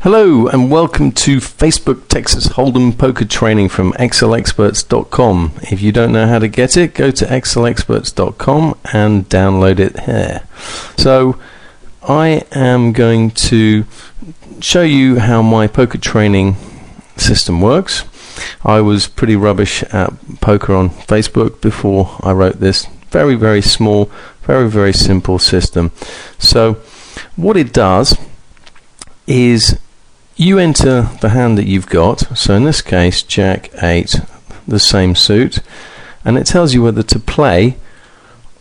Hello and welcome to Facebook Texas Hold'em Poker Training from excelexperts.com. If you don't know how to get it, go to excelexperts.com and download it here. So I am going to show you how my poker training system works. I was pretty rubbish at poker on Facebook before I wrote this very, very small, very, very simple system. So what it does is you enter the hand that you've got, so in this case Jack 8, the same suit, and it tells you whether to play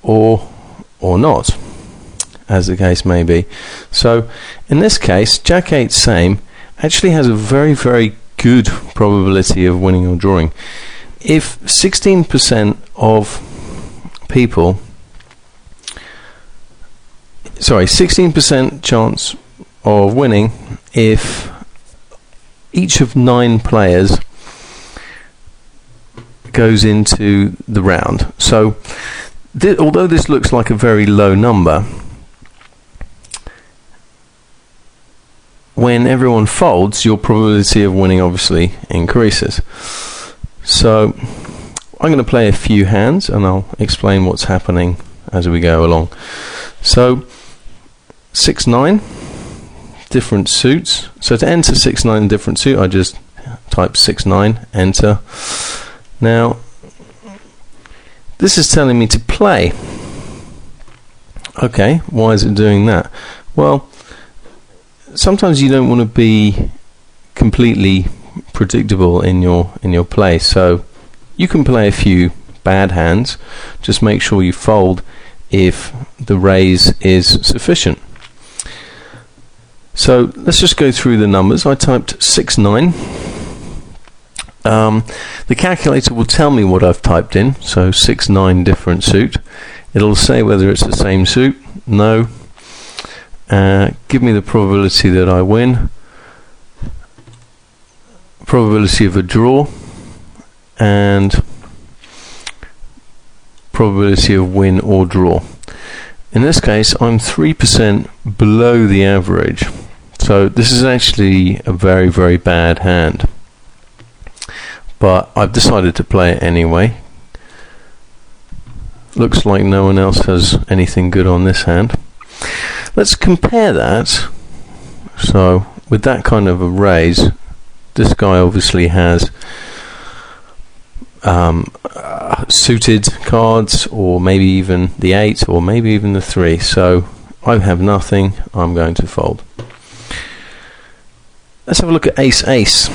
or not, as the case may be. So in this case Jack 8 same actually has a very, very good probability of winning or drawing. If 16% of people 16% chance of winning if each of 9 players goes into the round. So although this looks like a very low number, when everyone folds, your probability of winning obviously increases. So I'm going to play a few hands and I'll explain what's happening as we go along. So 6-9 different suits. So to enter 6-9 different suit, I just type 6-9, enter. Now this is telling me to play. Okay, why is it doing that? Well, sometimes you don't want to be completely predictable in your play, so you can play a few bad hands. Just make sure you fold if the raise is sufficient. So let's just go through the numbers. I typed 6-9. The calculator will tell me what I've typed in, so 6-9 different suit. It'll say whether it's the same suit, no. Give me the probability that I win, probability of a draw, and probability of win or draw. In this case I'm 3% below the average, so this is actually a very, very bad hand, but I've decided to play it anyway. Looks like no one else has anything good on this hand. Let's compare that. So with that kind of a raise, this guy obviously has suited cards, or maybe even the 8, or maybe even the 3. So I have nothing, I'm going to fold. Let's have a look at ace-ace.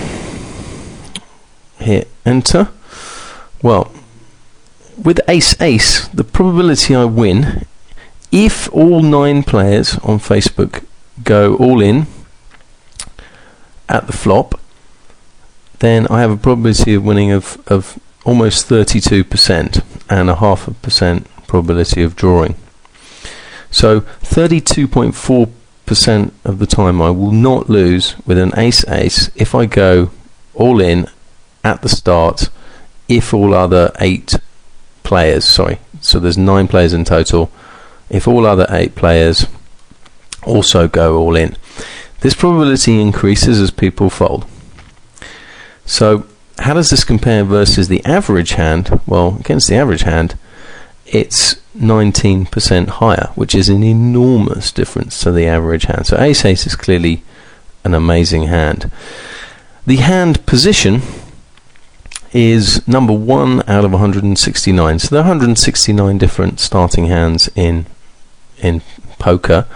Hit enter. Well, with ace-ace, the probability I win, if all 9 players on Facebook go all in at the flop, then I have a probability of winning of almost 32% and a 0.5% probability of drawing. So 32.4% of the time I will not lose with an ace-ace if I go all in at the start, if all other 8 players, so there's 9 players in total, if all other 8 players also go all in. This probability increases as people fold. So how does this compare versus the average hand? Well, against the average hand, it's 19% higher, which is an enormous difference to the average hand. So ace-ace is clearly an amazing hand. The hand position is number 1 out of 169. So there are 169 different starting hands in poker.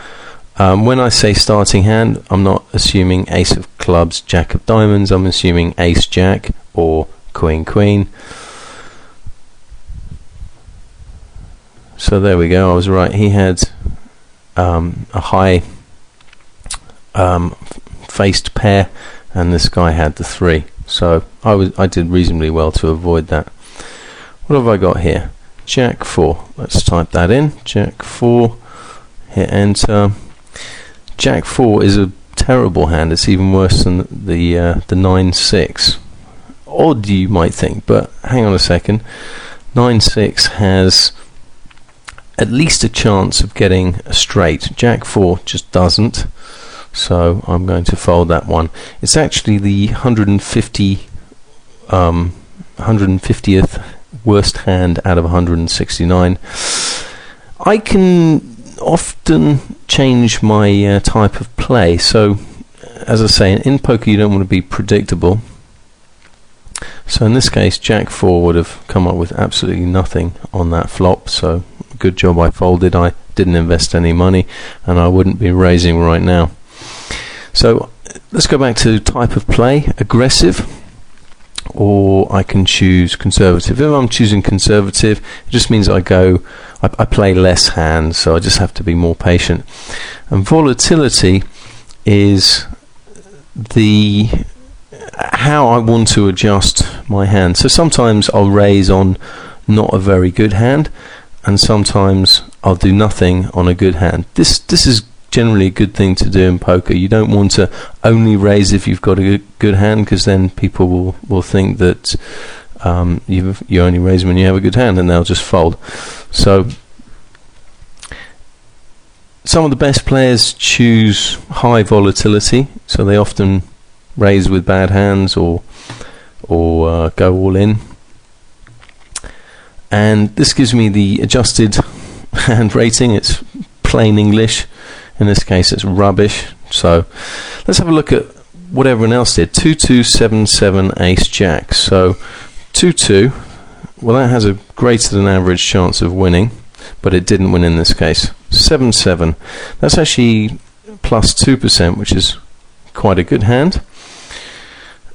When I say starting hand, I'm not assuming ace of clubs, jack of diamonds. I'm assuming ace jack or queen queen. So there we go, I was right. He had a high faced pair, and this guy had the 3. So I did reasonably well to avoid that. What have I got here? Jack 4. Let's type that in. Jack 4. Hit enter. Jack 4 is a terrible hand. It's even worse than the 9-6. Odd, you might think, but hang on a second. 9-6 has at least a chance of getting a straight. Jack 4 just doesn't. so I'm going to fold that one. It's actually the 150th worst hand out of 169. I can often change my type of play, so as I say, in poker you don't want to be predictable. So in this case, Jack 4 would have come up with absolutely nothing on that flop, so good job I folded. I didn't invest any money, and I wouldn't be raising right now. So let's go back to type of play, aggressive, or I can choose conservative. If I'm choosing conservative, it just means I play less hands, so I just have to be more patient. And volatility is how I want to adjust my hand. So sometimes I'll raise on not a very good hand, and sometimes I'll do nothing on a good hand. This is generally a good thing to do in poker. You don't want to only raise if you've got a good hand, because then people will think that you only raise when you have a good hand, and they'll just fold. So some of the best players choose high volatility, so they often raise with bad hands or go all in, and this gives me the adjusted hand rating. It's plain English. In this case it's rubbish. So let's have a look at what everyone else did. 2-2, 7-7, ace jack. So 2-2, well, that has a greater than average chance of winning, but it didn't win in this case. 7-7, that's actually plus 2%, which is quite a good hand.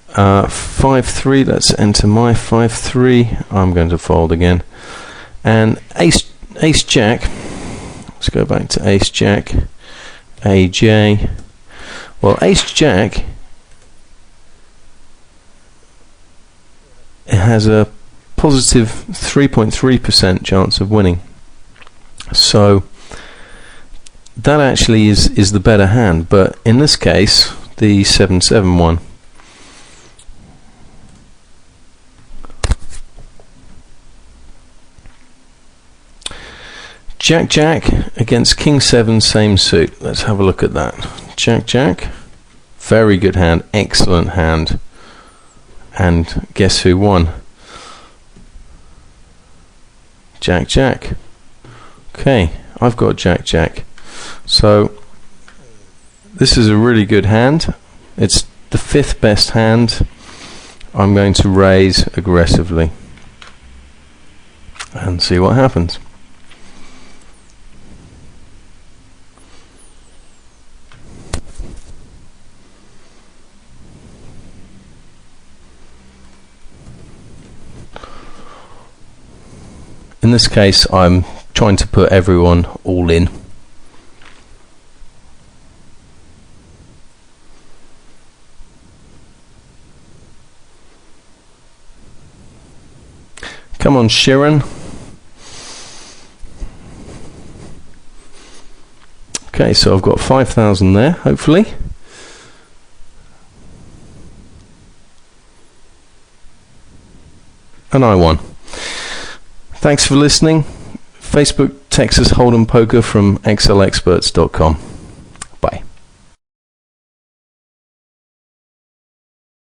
5-3, let's enter my 5-3. I'm going to fold again. And ace jack, let's go back to ace jack, AJ. Well, ace jack, it has a positive 3.3% chance of winning, so that actually is the better hand. But in this case, the 7-7 one, Jack Jack against King 7, same suit. Let's have a look at that. Jack Jack, very good hand, excellent hand. And guess who won? Jack Jack. Okay, I've got Jack Jack. So this is a really good hand. It's the 5th best hand. I'm going to raise aggressively and see what happens. In this case, I'm trying to put everyone all in. Come on, Sharon. Okay, so I've got 5,000 there, hopefully. And I won. Thanks for listening. Facebook, Texas Hold'em Poker from excelexperts.com.